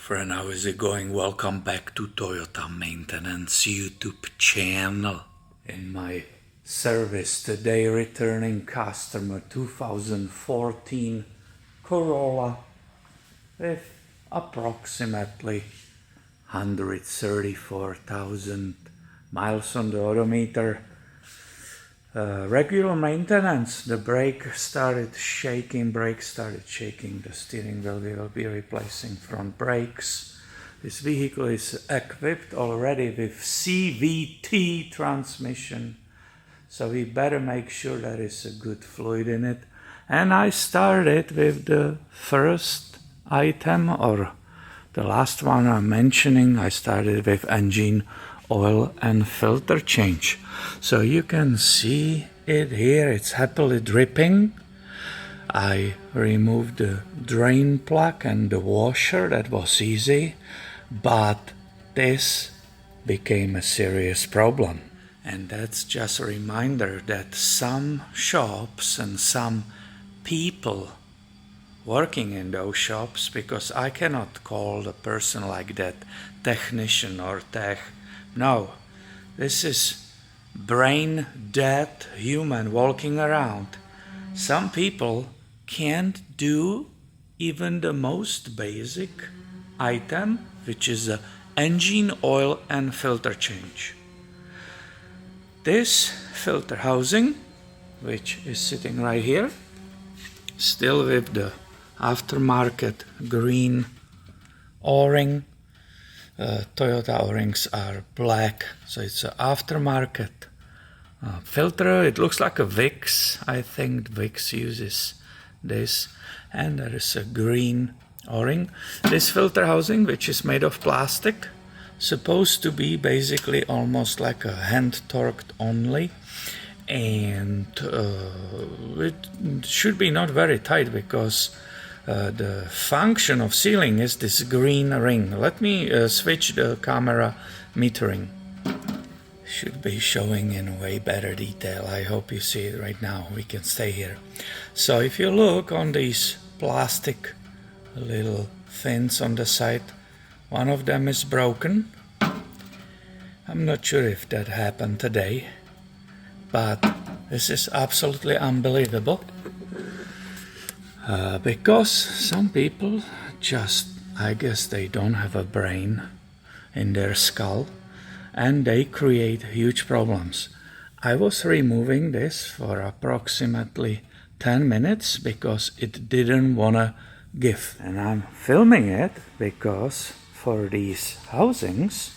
friend, how is it going? Welcome back to Toyota Maintenance YouTube channel. In my service today, returning customer 2014 Corolla with approximately 134,000 miles on the odometer. Regular maintenance, the brakes started shaking, the steering wheel. We will be replacing front brakes. This vehicle is equipped already with CVT transmission, so we better make sure there is a good fluid in it. And I started with the first item, or the last one I'm mentioning. I started with engine oil and filter change. So you can see it here, it's happily dripping. I removed the drain plug and the washer, that was easy, but this became a serious problem. And that's just a reminder that some shops and some people working in those shops, because I cannot call a person like that technician or tech. No, this is brain dead human walking around. Some people can't do even the most basic item, which is a engine oil and filter change. This filter housing, which is sitting right here, still with the aftermarket green O-ring. Toyota O-rings are black, so it's an aftermarket filter. It looks like a Vicks. I think Vicks uses this. And there is a green O-ring. This filter housing, which is made of plastic, supposed to be basically almost like a hand torqued only. And it should be not very tight, because the function of sealing is this green ring. Let me switch the camera metering. Should be showing in way better detail. I hope you see it right now. We can stay here. So if you look on these plastic little fins on the side, one of them is broken. I'm not sure if that happened today, but this is absolutely unbelievable. Because some people just, I guess they don't have a brain in their skull, and they create huge problems. I was removing this for approximately 10 minutes because it didn't want to give. And I'm filming it because for these housings,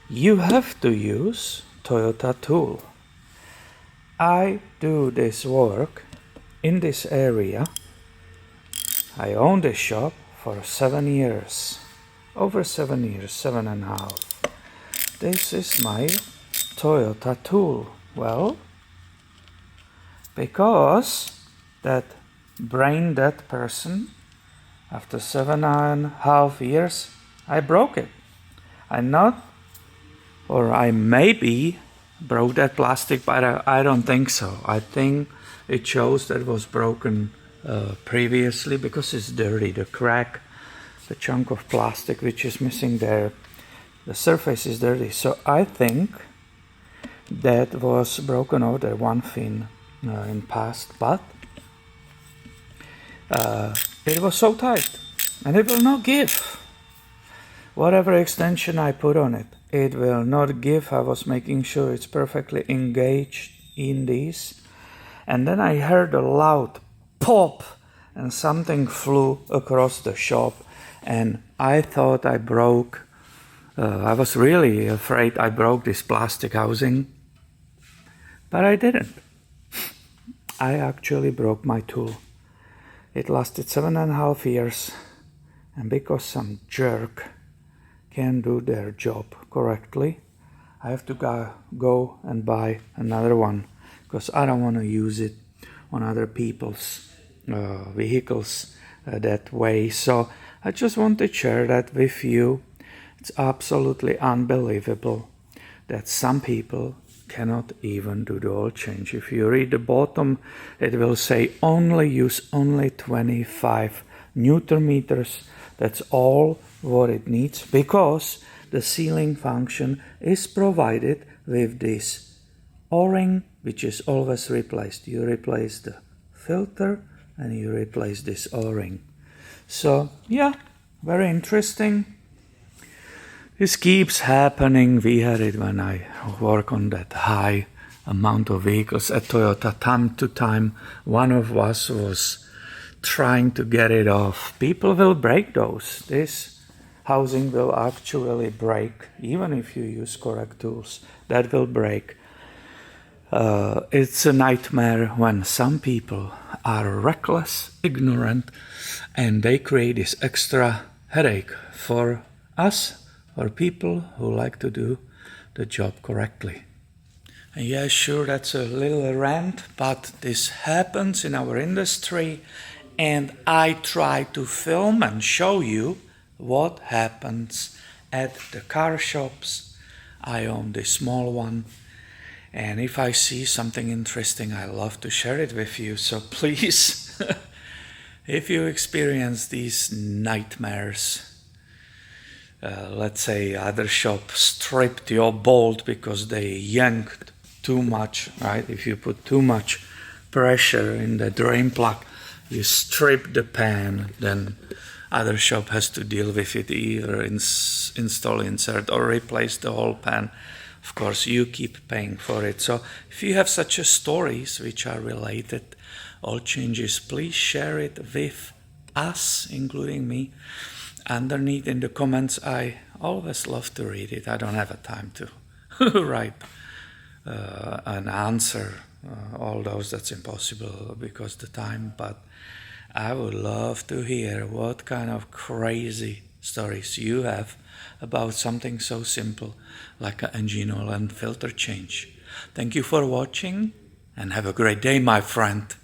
you have to use Toyota tool. I do this work in this area. I own this shop for 7 years, over 7 years, 7.5. This is my Toyota tool. Well, because that brain dead person, after 7.5 years, I broke it. I maybe broke that plastic, but I don't think so. I think it shows that it was broken previously, because it's dirty. The crack, the chunk of plastic which is missing there, the surface is dirty. So I think that was broken off there one fin in past, but it was so tight and it will not give. Whatever extension I put on it, it will not give. I was making sure it's perfectly engaged in these, and then I heard a loud pop and something flew across the shop, and I thought I broke, I was really afraid I broke this plastic housing, but I didn't. I actually broke my tool. It lasted 7.5 years, and because some jerk can't do their job correctly, I have to go and buy another one, because I don't want to use it on other people's vehicles that way. So I just want to share that with you. It's absolutely unbelievable that some people cannot even do the oil change. If you read the bottom, it will say use only 25 Newton meters. That's all what it needs, because the sealing function is provided with this O-ring, which is always replaced. You replace the filter and you replace this O-ring. So yeah, very interesting. This keeps happening. We had it when I work on that high amount of vehicles at Toyota. Time to time, one of us was trying to get it off. People will break those. This housing will actually break, even if you use correct tools. That will break. It's a nightmare when some people are reckless, ignorant, and they create this extra headache for us, for people who like to do the job correctly. And yeah, sure, that's a little rant, but this happens in our industry, and I try to film and show you what happens at the car shops. I own this small one, and if I see something interesting, I love to share it with you. So please, if you experience these nightmares, let's say other shop stripped your bolt because they yanked too much, right? If you put too much pressure in the drain plug, you strip the pan, then other shop has to deal with it, either install insert or replace the whole pan. Of course, you keep paying for it. So if you have such a stories which are related, all changes, please share it with us, including me. Underneath in the comments, I always love to read it. I don't have a time to write an answer, all those, that's impossible because the time, but I would love to hear what kind of crazy stories you have about something so simple like an engine oil and filter change. Thank you for watching and have a great day, my friend.